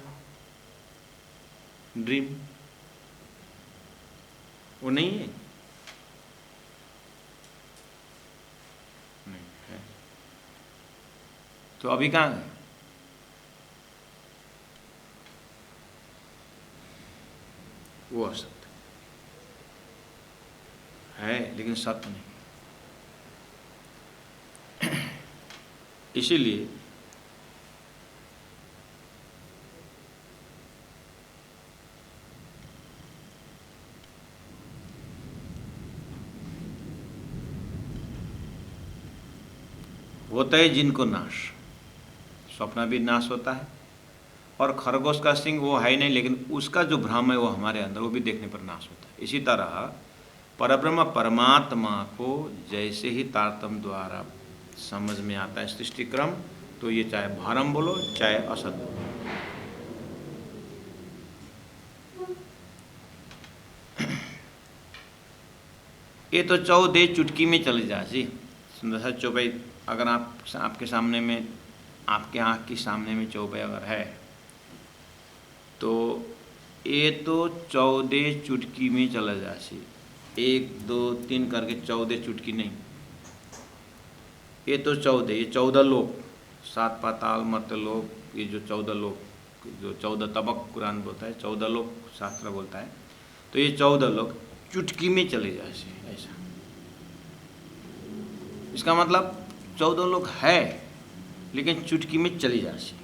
ड्रीम, वो नहीं है, नहीं है। तो अभी कहाँ है? वो असत्य है, लेकिन सत्य नहीं। इसीलिए होता है जिनको नाश, स्वप्न भी नाश होता है, और खरगोश का सिंह वो है ही नहीं, लेकिन उसका जो भ्रम है वो हमारे अंदर, वो भी देखने पर नाश होता है। इसी तरह परब्रह्म परमात्मा को जैसे ही तारतम्य द्वारा समझ में आता है सृष्टि क्रम, तो ये चाहे भरम बोलो चाहे असत बोलो, ये तो 14 चुटकी में चले जा जी। सुंदर सा चौपाई अगर आपके सामने में, आपके आँख के सामने में चौपाई अगर है, तो ये तो 14 चुटकी में चला जासी। 1 2 3 करके 14 चुटकी नहीं, ये तो 14, ये 14 लोक, 7 पाताल मर्त्य लोक, ये जो 14 लोक, जो 14 तबक कुरान बोलता है, 14 लोक शास्त्र बोलता है, तो ये 14 लोक चुटकी में चले जासी। ऐसा इसका मतलब 14 लोक है, लेकिन चुटकी में चली जासी।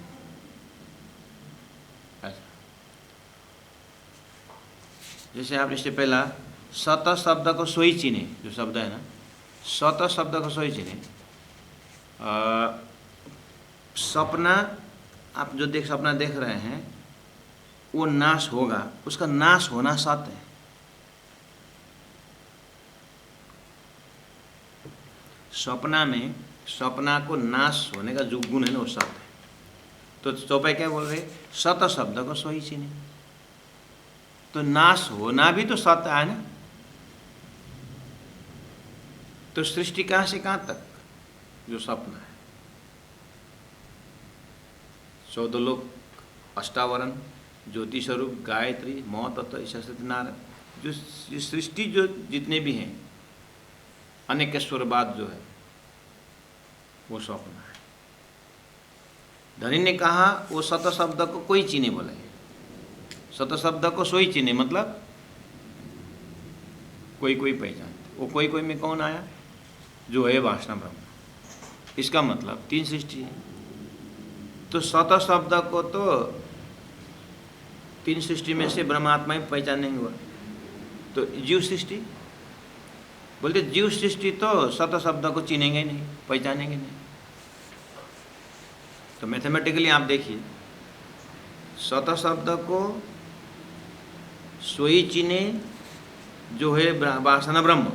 जैसे आप इससे पहला सत शब्द को सोई चिने, जो शब्द है ना, सत शब्द को सोई चिने, सपना आप जो सपना देख रहे हैं वो नाश होगा, उसका नाश होना सत्य है। सपना में सपना को नाश होने का जो गुण है ना वो सत्य है। तो चौपाई क्या बोल रहे, सत शब्द को सोई चिने, तो नाश होना भी तो सत्य है ना। तो सृष्टि कहाँ से कहाँ तक जो सपना है, 14 लोक, अष्टावरण, ज्योति स्वरूप, गायत्री, महतत्व, ईशा सत्यनारायण, जो सृष्टि जो जितने भी हैं, अनेकेश्वरवाद जो है वो स्वप्न है। धनी ने कहा वो सत शब्द को कोई चीने बोले, सत शब्द को सोई चीने, मतलब कोई कोई पहचानते। वो कोई कोई में कौन आया, जो है वासना ब्रह्म। इसका मतलब 3 सृष्टि है। तो सत शब्द को तो 3 सृष्टि में से ब्रह्मात्मा ही पहचान नहीं हुआ। तो जीव सृष्टि बोलते, जीव सृष्टि तो सत शब्द को चिनेंगे नहीं, पहचानेंगे नहीं। तो मैथमेटिकली आप देखिए, सत शब्द को सोई चिने जो है वासना ब्रह्म,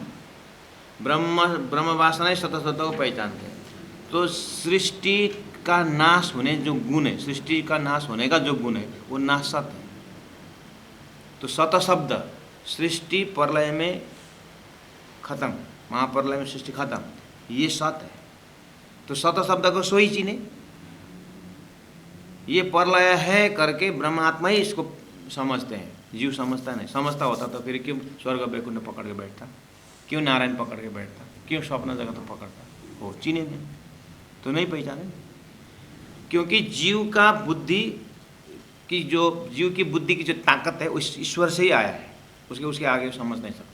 ब्रह्म वासना ही सत शब्द को पहचानते हैं। तो सृष्टि का नाश होने जो गुण है, सृष्टि का नाश होने का जो गुण है वो नाश सत है। तो सत शब्द सृष्टि प्रलय में खत्म, महाप्रलय में सृष्टि खत्म, ये सत है। तो सत शब्द को सोई चिने, ये प्रलय है करके ब्रह्मात्मा ही इसको समझते हैं, जीव समझता नहीं। समझता होता तो फिर क्यों स्वर्ग वैकुंठ पकड़ के बैठता, क्यों नारायण पकड़ के बैठता, क्यों स्वप्न जगत तो पकड़ता, वो चिने नहीं, तो नहीं पहचाने। क्योंकि जीव का बुद्धि की जो जीव की बुद्धि की जो ताकत है उस ईश्वर से ही आया है, उसके आगे समझ नहीं सकता।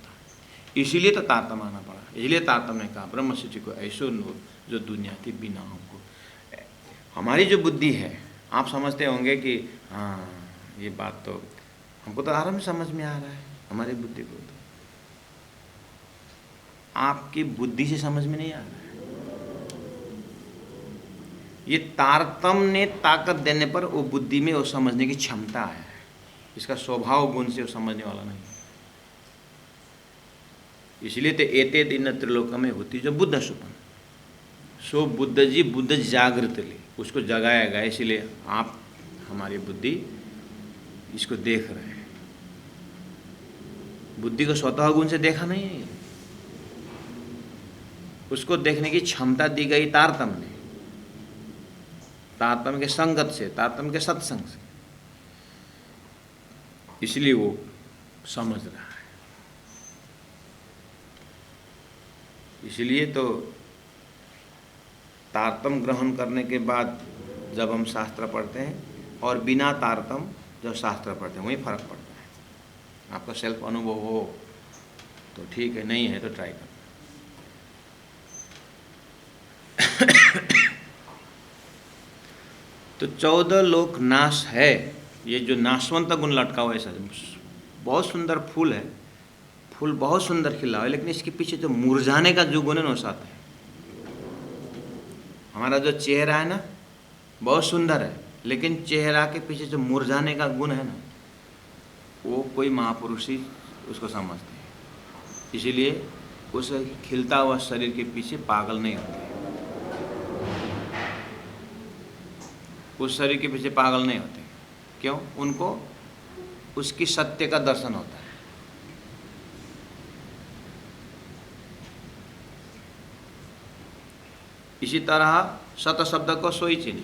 इसीलिए तो तारतम्य आना पड़ा, इसलिए तारतम्य ने कहा ब्रह्म सृष्टि को ऐसो नूर जो दुनिया थी बिना हमको। हमारी जो बुद्धि है, आप समझते होंगे कि हाँ ये बात तो हमको तो आराम से समझ में आ रहा है, हमारी बुद्धि को तो आपकी बुद्धि से समझ में नहीं आ रहा है। ये तारतम्य ने ताकत देने पर वो बुद्धि में वो समझने की क्षमता है, इसका स्वभाव गुण से वो समझने वाला नहीं। इसलिए तो एते दिन त्रिलोक में होती जो बुद्ध सुपन, सो बुद्ध जी बुद्ध जागृत ले, उसको जगाया गया। इसलिए आप हमारी बुद्धि इसको देख रहे हैं, बुद्धि को स्वतः गुण से देखा नहीं है, उसको देखने की क्षमता दी गई तारतम्य ने, तारतम्य के संगत से, तारतम्य के सत्संग से, इसलिए वो समझ रहा है। इसलिए तो तारतम ग्रहण करने के बाद जब हम शास्त्र पढ़ते हैं और बिना तारतम जब शास्त्र पढ़ते हैं वही फर्क पड़ता है। आपका सेल्फ अनुभव हो तो ठीक है, नहीं है तो ट्राई करना। तो 14 लोक नाश है, ये जो नाशवंत गुण लटका हुआ है, बहुत सुंदर फूल है, फूल बहुत सुंदर खिला है, लेकिन इसके पीछे जो मुरझाने का जो गुण है ना साथ है। हमारा जो चेहरा है ना बहुत सुंदर है, लेकिन चेहरा के पीछे जो मुरझाने का गुण है ना, वो कोई महापुरुष ही उसको समझते हैं। इसीलिए उस खिलता हुआ शरीर के पीछे पागल नहीं होते, उस शरीर के पीछे पागल नहीं होते। क्यों? उनको उसकी सत्य का दर्शन होता है। इसी तरह सत शब्द को सोई चिन्ह,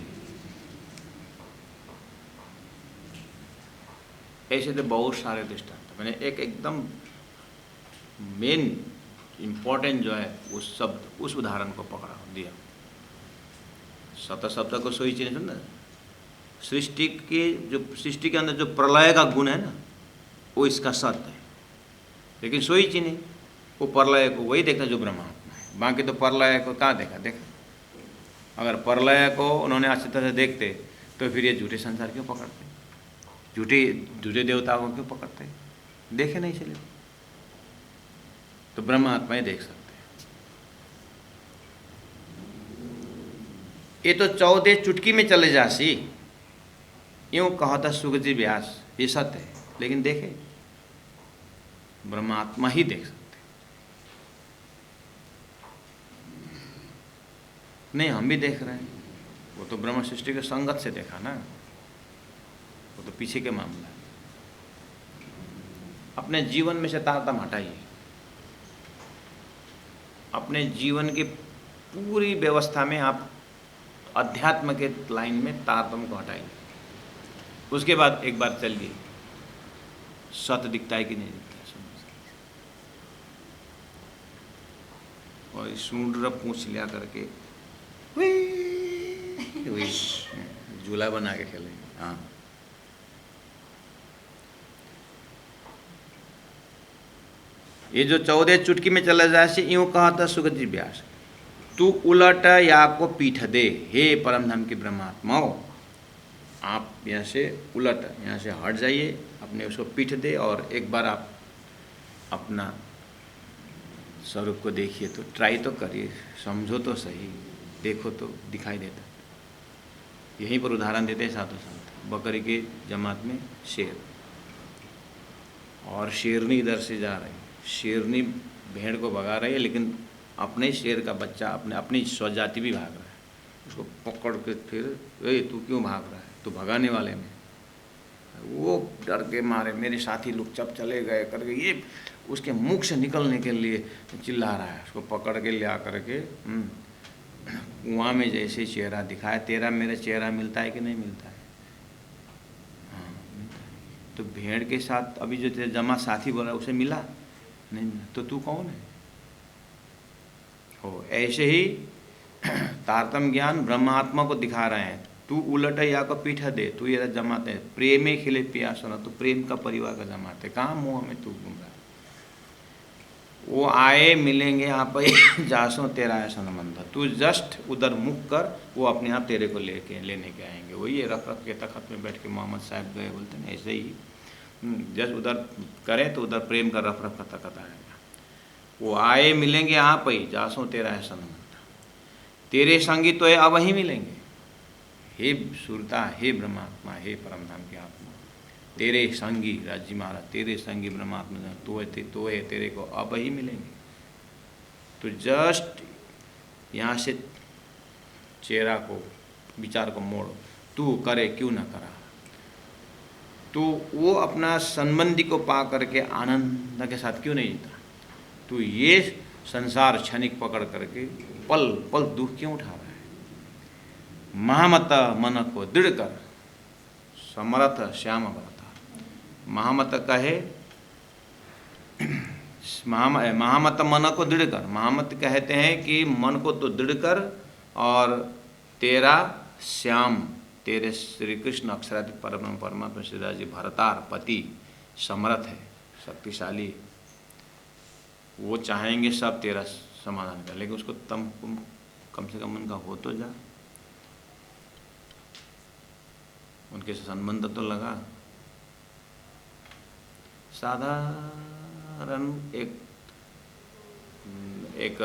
ऐसे तो बहुत सारे दृष्टांत। मैंने एक एकदम मेन इम्पोर्टेंट जो है उस शब्द, उस उदाहरण को पकड़ा दिया। सत शब्द को सोई चिन्ह ना, सृष्टि के अंदर जो प्रलय का गुण है ना, वो इसका सत्य है। लेकिन सोई चिन्ह वो प्रलय को वही देखता जो ब्रह्मात्मा है। बाकी तो प्रलय को कहाँ देखा। अगर प्रलय को उन्होंने अच्छी तरह से देखते तो फिर ये झूठे संसार क्यों पकड़ते, झूठे देवताओं को क्यों पकड़ते? देखे नहीं चले तो ब्रह्मात्मा ही देख सकते हैं। ये तो 14 चुटकी में चले जासी, यूं कहता सुखजी व्यास, ये सत्य है। लेकिन देखे ब्रह्मात्मा ही देख सकते। नहीं, हम भी देख रहे हैं, वो तो ब्रह्म सृष्टि के संगत से देखा ना, वो तो पीछे के मामला है। अपने जीवन में से तारतम हटाइए, अपने जीवन की पूरी व्यवस्था में आप अध्यात्म के लाइन में तारतम को हटाइए। उसके बाद एक बार चलिए, सत्य दिखता है कि नहीं दिखता है। और सूंड पूछ लिया करके झूला बना के खेलेंगे। हाँ, ये जो 14 चुटकी में चला जाए, यूं कहा था सुखजी व्यास, तू उलट या को पीठ दे, हे परमधाम की ब्रह्मात्माओं। आप यहाँ से उलट, यहाँ से हट जाइए, अपने उसको पीठ दे और एक बार आप अपना स्वरूप को देखिए। तो ट्राई तो करिए, समझो तो सही, देखो तो दिखाई देता। यहीं पर उदाहरण देते हैं साधु संत। बकरी के जमात में शेर, और शेरनी इधर से जा रही, शेरनी भेड़ को भगा रही है, लेकिन अपने शेर का बच्चा अपनी स्वजाति भी भाग रहा है। उसको पकड़ के फिर, तू क्यों भाग रहा है, तू भगाने वाले में। वो डर के मारे मेरे साथी लोग चप चले गए करके ये उसके मुख से निकलने के लिए चिल्ला रहा है। उसको पकड़ के ले आ करके कुआं में जैसे चेहरा दिखाया, तेरा मेरा चेहरा मिलता है कि नहीं मिलता है? हाँ, मिलता है। तो भेड़ के साथ अभी जो तेरा जमा साथी बोला उसे मिला नहीं मिला, तो तू कौन है? हो ऐसे ही तारतम ज्ञान ब्रह्मात्मा को दिखा रहे हैं। तू उलट या को पीठ दे, तू ये जमाते है प्रेमे खिले पियासना, तो प्रेम का परिवार का जमाते, कहाँ मुँह में तू घूम रहा है? वो आए मिलेंगे यहाँ पर जासो तेरा ऐसा संबंध, तू जस्ट उधर मुख कर, वो अपने आप तेरे को लेने के आएंगे। वही रख के तखत में बैठ के मोहम्मद साहब गए बोलते हैं, ऐसे ही जस्ट उधर करें तो उधर प्रेम का रफ का तखत आएगा। वो आए मिलेंगे यहाँ पर ही, जासो तेरा ऐसा संबंध, तेरे संगी तो अब वहीं मिलेंगे। हे सुरता, हे ब्रह्मात्मा, हे परमधाम की आत्मा, तेरे संगी राज्य महाराज, तेरे संगी ब्रह्मात्मा तो है तेरे को अब ही मिलेंगे। तो जस्ट यहाँ से चेहरा को, विचार को मोड़ो, तू करे क्यों ना करा। तो वो अपना संबंधी को पा करके आनंद के साथ क्यों नहीं जीता? तो ये संसार क्षणिक पकड़ करके पल पल दुख क्यों उठा रहा है? महामत मन को दृढ़ कर, समर्थ श्याम व्रता। महामत कहे महामत मन को दृढ़ कर, महामत कहते हैं कि मन को तो दृढ़ कर, और तेरा श्याम, तेरे श्री कृष्ण अक्षराधिक परम परमात्मा श्री राज जी भरतार पति समर्थ है, शक्तिशाली, वो चाहेंगे सब तेरा समाधान कर, लेकिन उसको तम कम से कम उनका हो तो जा, उनके संबंध तो लगा। साधारण एक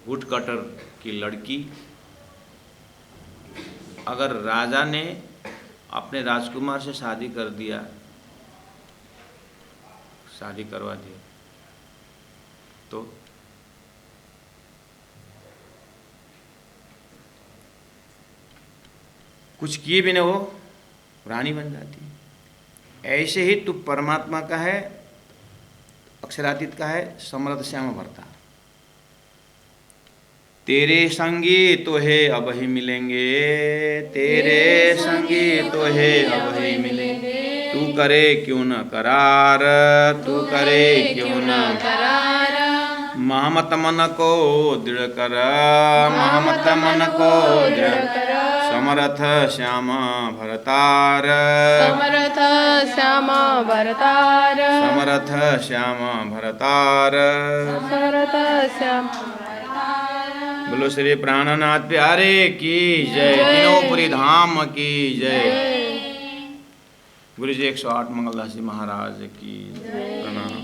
वुड कटर की लड़की, अगर राजा ने अपने राजकुमार से शादी कर दिया, शादी करवा दिया, तो कुछ किए बिना वो रानी बन जाती है। ऐसे ही तू परमात्मा का है, अक्षरातीत का है, समर्थ श्याम भरता, तेरे संगी तो है अब ही मिलेंगे, तेरे संगी तो है अब ही मिलेंगे, तू करे क्यों न करार, तू करे क्यों न करार, महामत मन को दृढ़ कर, महामत मन को दृढ़ कर, समर्थ श्याम भरतार, समर्थ श्याम भरतार, समर्थ श्याम भरतार, समर्थ श्याम। बोलो श्री प्राणनाथ प्यारे की जय, तीनों धाम की जय। गुरु जी 108 मंगलदास जी महाराज की प्रणाम।